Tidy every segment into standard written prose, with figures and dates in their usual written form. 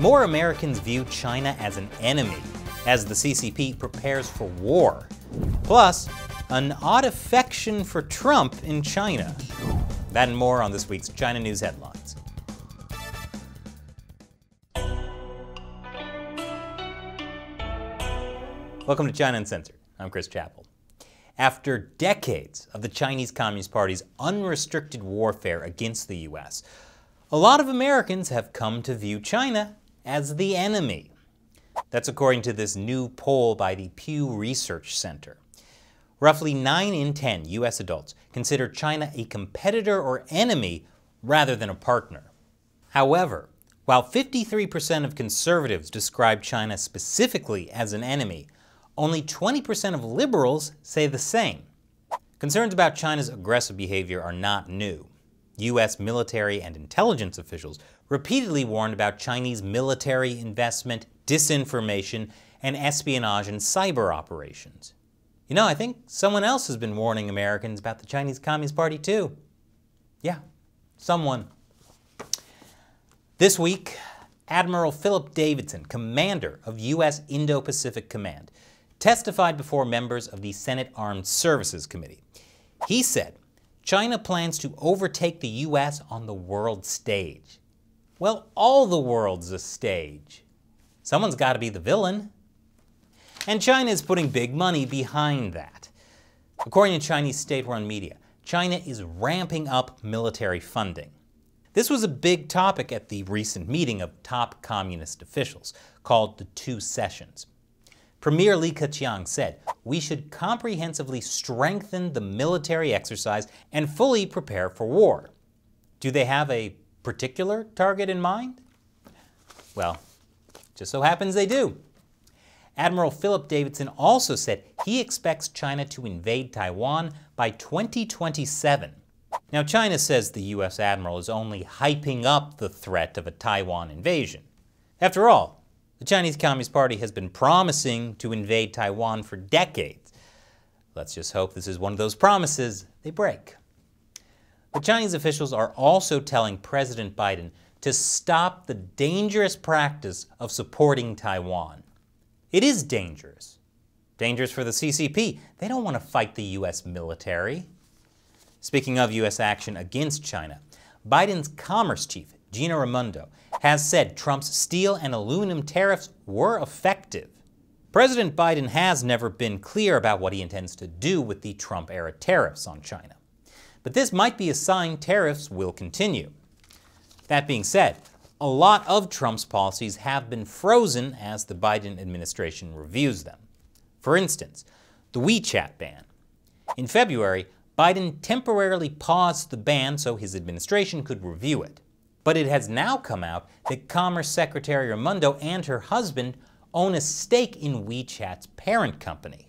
More Americans view China as an enemy as the CCP prepares for war. Plus, an odd affection for Trump in China. That and more on this week's China News Headlines. Welcome to China Uncensored. I'm Chris Chappell. After decades of the Chinese Communist Party's unrestricted warfare against the U.S., a lot of Americans have come to view China as the enemy. That's according to this new poll by the Pew Research Center. Roughly 9 in 10 U.S. adults consider China a competitor or enemy rather than a partner. However, while 53% of conservatives describe China specifically as an enemy, only 20% of liberals say the same. Concerns about China's aggressive behavior are not new. U.S. military and intelligence officials repeatedly warned about Chinese military investment, disinformation, and espionage and cyber operations. You know, I think someone else has been warning Americans about the Chinese Communist Party too. Yeah, someone. This week, Admiral Philip Davidson, commander of U.S. Indo-Pacific Command, testified before members of the Senate Armed Services Committee. He said China plans to overtake the U.S. on the world stage. Well, all the world's a stage. Someone's got to be the villain. And China is putting big money behind that. According to Chinese state-run media, China is ramping up military funding. This was a big topic at the recent meeting of top communist officials, called the Two Sessions. Premier Li Keqiang said, "We should comprehensively strengthen the military exercise and fully prepare for war." Do they have a particular target in mind? Well, just so happens they do. Admiral Philip Davidson also said he expects China to invade Taiwan by 2027. Now, China says the U.S. Admiral is only hyping up the threat of a Taiwan invasion. After all, the Chinese Communist Party has been promising to invade Taiwan for decades. Let's just hope this is one of those promises they break. But Chinese officials are also telling President Biden to stop the dangerous practice of supporting Taiwan. It is dangerous. Dangerous for the CCP. They don't want to fight the U.S. military. Speaking of U.S. action against China, Biden's commerce chief, Gina Raimondo, has said Trump's steel and aluminum tariffs were effective. President Biden has never been clear about what he intends to do with the Trump-era tariffs on China. But this might be a sign tariffs will continue. That being said, a lot of Trump's policies have been frozen as the Biden administration reviews them. For instance, the WeChat ban. In February, Biden temporarily paused the ban so his administration could review it. But it has now come out that Commerce Secretary Raimondo and her husband own a stake in WeChat's parent company.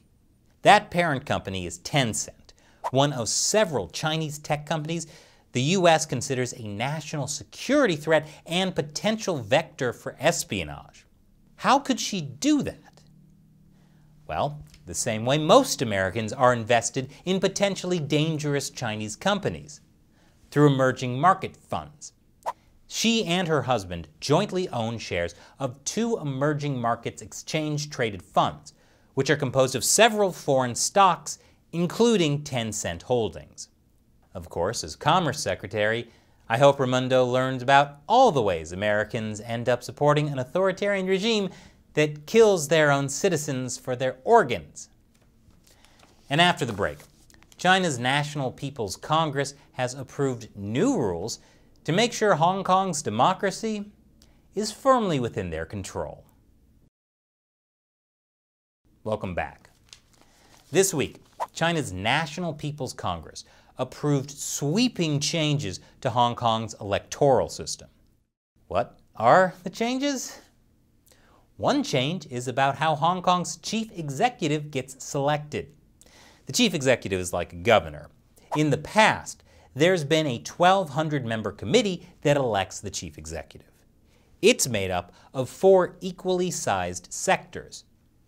That parent company is Tencent, one of several Chinese tech companies the U.S. considers a national security threat and potential vector for espionage. How could she do that? Well, the same way most Americans are invested in potentially dangerous Chinese companies, through emerging market funds. She and her husband jointly own shares of 2 emerging markets exchange-traded funds, which are composed of several foreign stocks, including Tencent Holdings. Of course, as Commerce Secretary, I hope Raimondo learns about all the ways Americans end up supporting an authoritarian regime that kills their own citizens for their organs. And after the break, China's National People's Congress has approved new rules to make sure Hong Kong's democracy is firmly within their control. Welcome back. This week, China's National People's Congress approved sweeping changes to Hong Kong's electoral system. What are the changes? One change is about how Hong Kong's chief executive gets selected. The chief executive is like a governor. In the past, there's been a 1,200-member committee that elects the chief executive. It's made up of 4 equally sized sectors.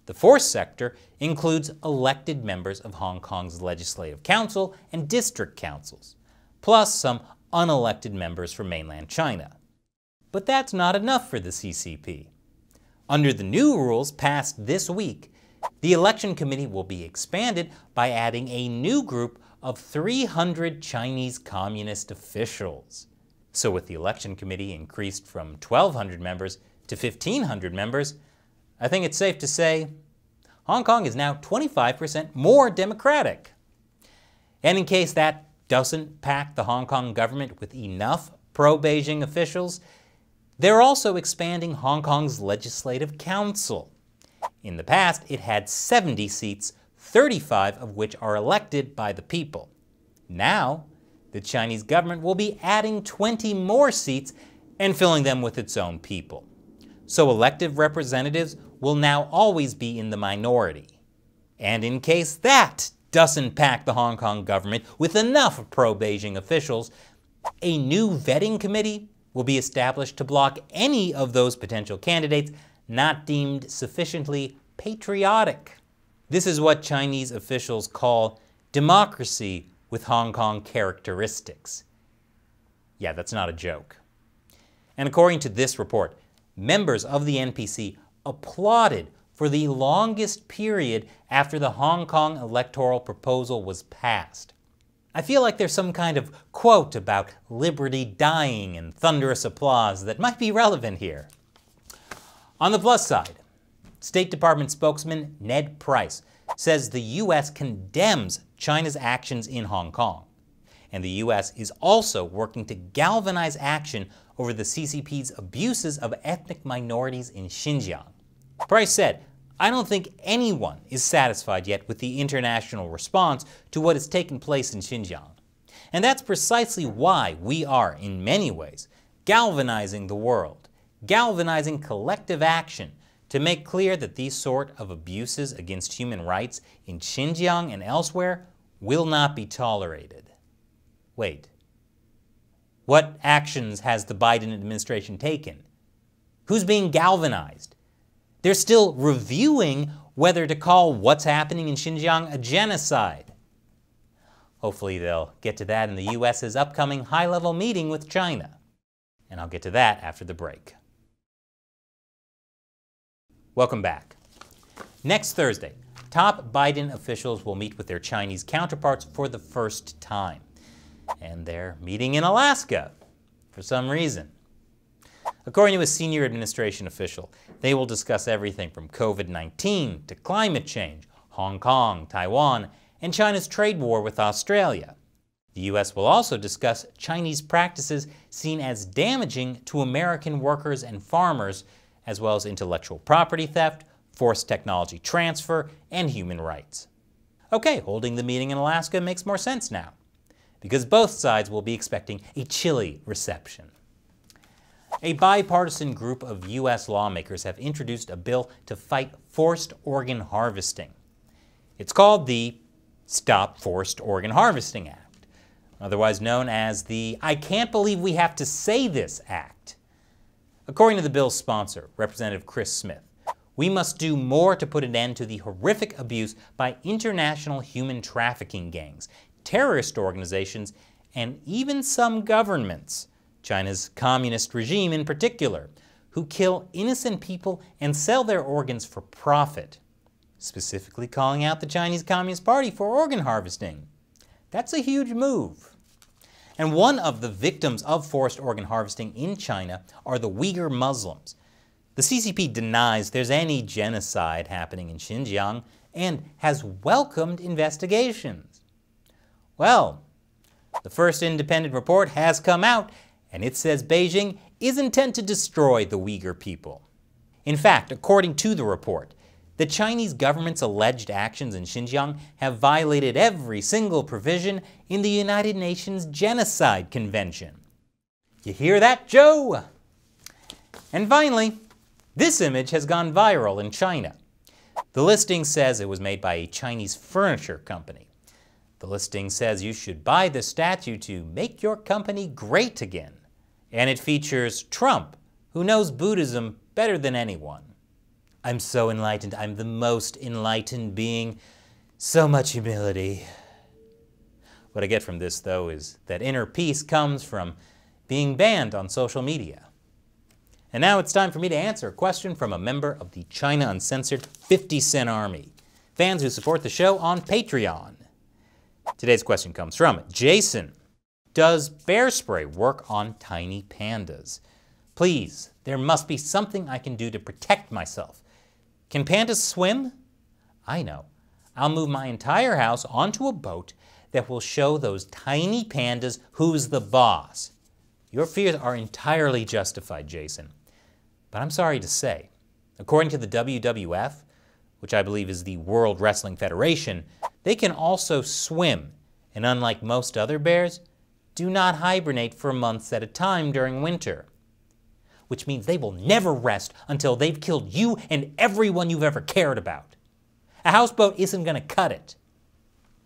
The 4th sector includes elected members of Hong Kong's Legislative Council and District Councils, plus some unelected members from mainland China. But that's not enough for the CCP. Under the new rules passed this week, the election committee will be expanded by adding a new group of 300 Chinese communist officials. So with the election committee increased from 1,200 members to 1,500 members, I think it's safe to say Hong Kong is now 25% more democratic. And in case that doesn't pack the Hong Kong government with enough pro-Beijing officials, they're also expanding Hong Kong's Legislative Council. In the past, it had 70 seats, 35 of which are elected by the people. Now, the Chinese government will be adding 20 more seats and filling them with its own people. So elected representatives will now always be in the minority. And in case that doesn't pack the Hong Kong government with enough pro-Beijing officials, a new vetting committee will be established to block any of those potential candidates not deemed sufficiently patriotic. This is what Chinese officials call democracy with Hong Kong characteristics. Yeah, that's not a joke. And according to this report, members of the NPC applauded for the longest period after the Hong Kong electoral proposal was passed. I feel like there's some kind of quote about liberty dying and thunderous applause that might be relevant here. On the plus side, State Department spokesman Ned Price says the U.S. condemns China's actions in Hong Kong, and the U.S. is also working to galvanize action over the CCP's abuses of ethnic minorities in Xinjiang. Price said, "I don't think anyone is satisfied yet with the international response to what has taken place in Xinjiang. And that's precisely why we are, in many ways, galvanizing the world, galvanizing collective action to make clear that these sort of abuses against human rights in Xinjiang and elsewhere will not be tolerated." Wait, what actions has the Biden administration taken? Who's being galvanized? They're still reviewing whether to call what's happening in Xinjiang a genocide. Hopefully they'll get to that in the U.S.'s upcoming high-level meeting with China. And I'll get to that after the break. Welcome back. Next Thursday, top Biden officials will meet with their Chinese counterparts for the first time. And they're meeting in Alaska for some reason. According to a senior administration official, they will discuss everything from COVID-19 to climate change, Hong Kong, Taiwan, and China's trade war with Australia. The U.S. will also discuss Chinese practices seen as damaging to American workers and farmers, as well as intellectual property theft, forced technology transfer, and human rights. Okay, holding the meeting in Alaska makes more sense now, because both sides will be expecting a chilly reception. A bipartisan group of U.S. lawmakers have introduced a bill to fight forced organ harvesting. It's called the Stop Forced Organ Harvesting Act, otherwise known as the I Can't Believe We Have to Say This Act. According to the bill's sponsor, Representative Chris Smith, we must do more to put an end to the horrific abuse by international human trafficking gangs, terrorist organizations, and even some governments, China's communist regime in particular, who kill innocent people and sell their organs for profit, specifically calling out the Chinese Communist Party for organ harvesting. That's a huge move. And one of the victims of forced organ harvesting in China are the Uyghur Muslims. The CCP denies there's any genocide happening in Xinjiang and has welcomed investigations. Well, the first independent report has come out, and it says Beijing is intent to destroy the Uyghur people. In fact, according to the report, the Chinese government's alleged actions in Xinjiang have violated every single provision in the United Nations Genocide Convention. You hear that, Joe? And finally, this image has gone viral in China. The listing says it was made by a Chinese furniture company. The listing says you should buy the statue to make your company great again. And it features Trump, who knows Buddhism better than anyone. I'm so enlightened. I'm the most enlightened being. So much humility. What I get from this, though, is that inner peace comes from being banned on social media. And now it's time for me to answer a question from a member of the China Uncensored 50-Cent Army, fans who support the show on Patreon. Today's question comes from Jason. Does bear spray work on tiny pandas? Please, there must be something I can do to protect myself. Can pandas swim? I know. I'll move my entire house onto a boat that will show those tiny pandas who's the boss. Your fears are entirely justified, Jason. But I'm sorry to say, according to the WWF, which I believe is the World Wrestling Federation, they can also swim, and unlike most other bears, do not hibernate for months at a time during winter. Which means they will never rest until they've killed you and everyone you've ever cared about. A houseboat isn't going to cut it.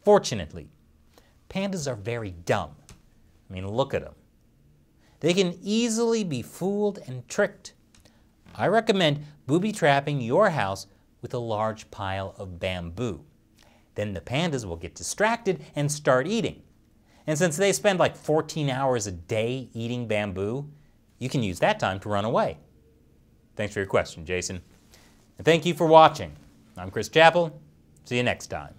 Fortunately, pandas are very dumb. I mean, look at them. They can easily be fooled and tricked. I recommend booby-trapping your house with a large pile of bamboo. Then the pandas will get distracted and start eating. And since they spend like 14 hours a day eating bamboo, you can use that time to run away. Thanks for your question, Jason. And thank you for watching. I'm Chris Chappell. See you next time.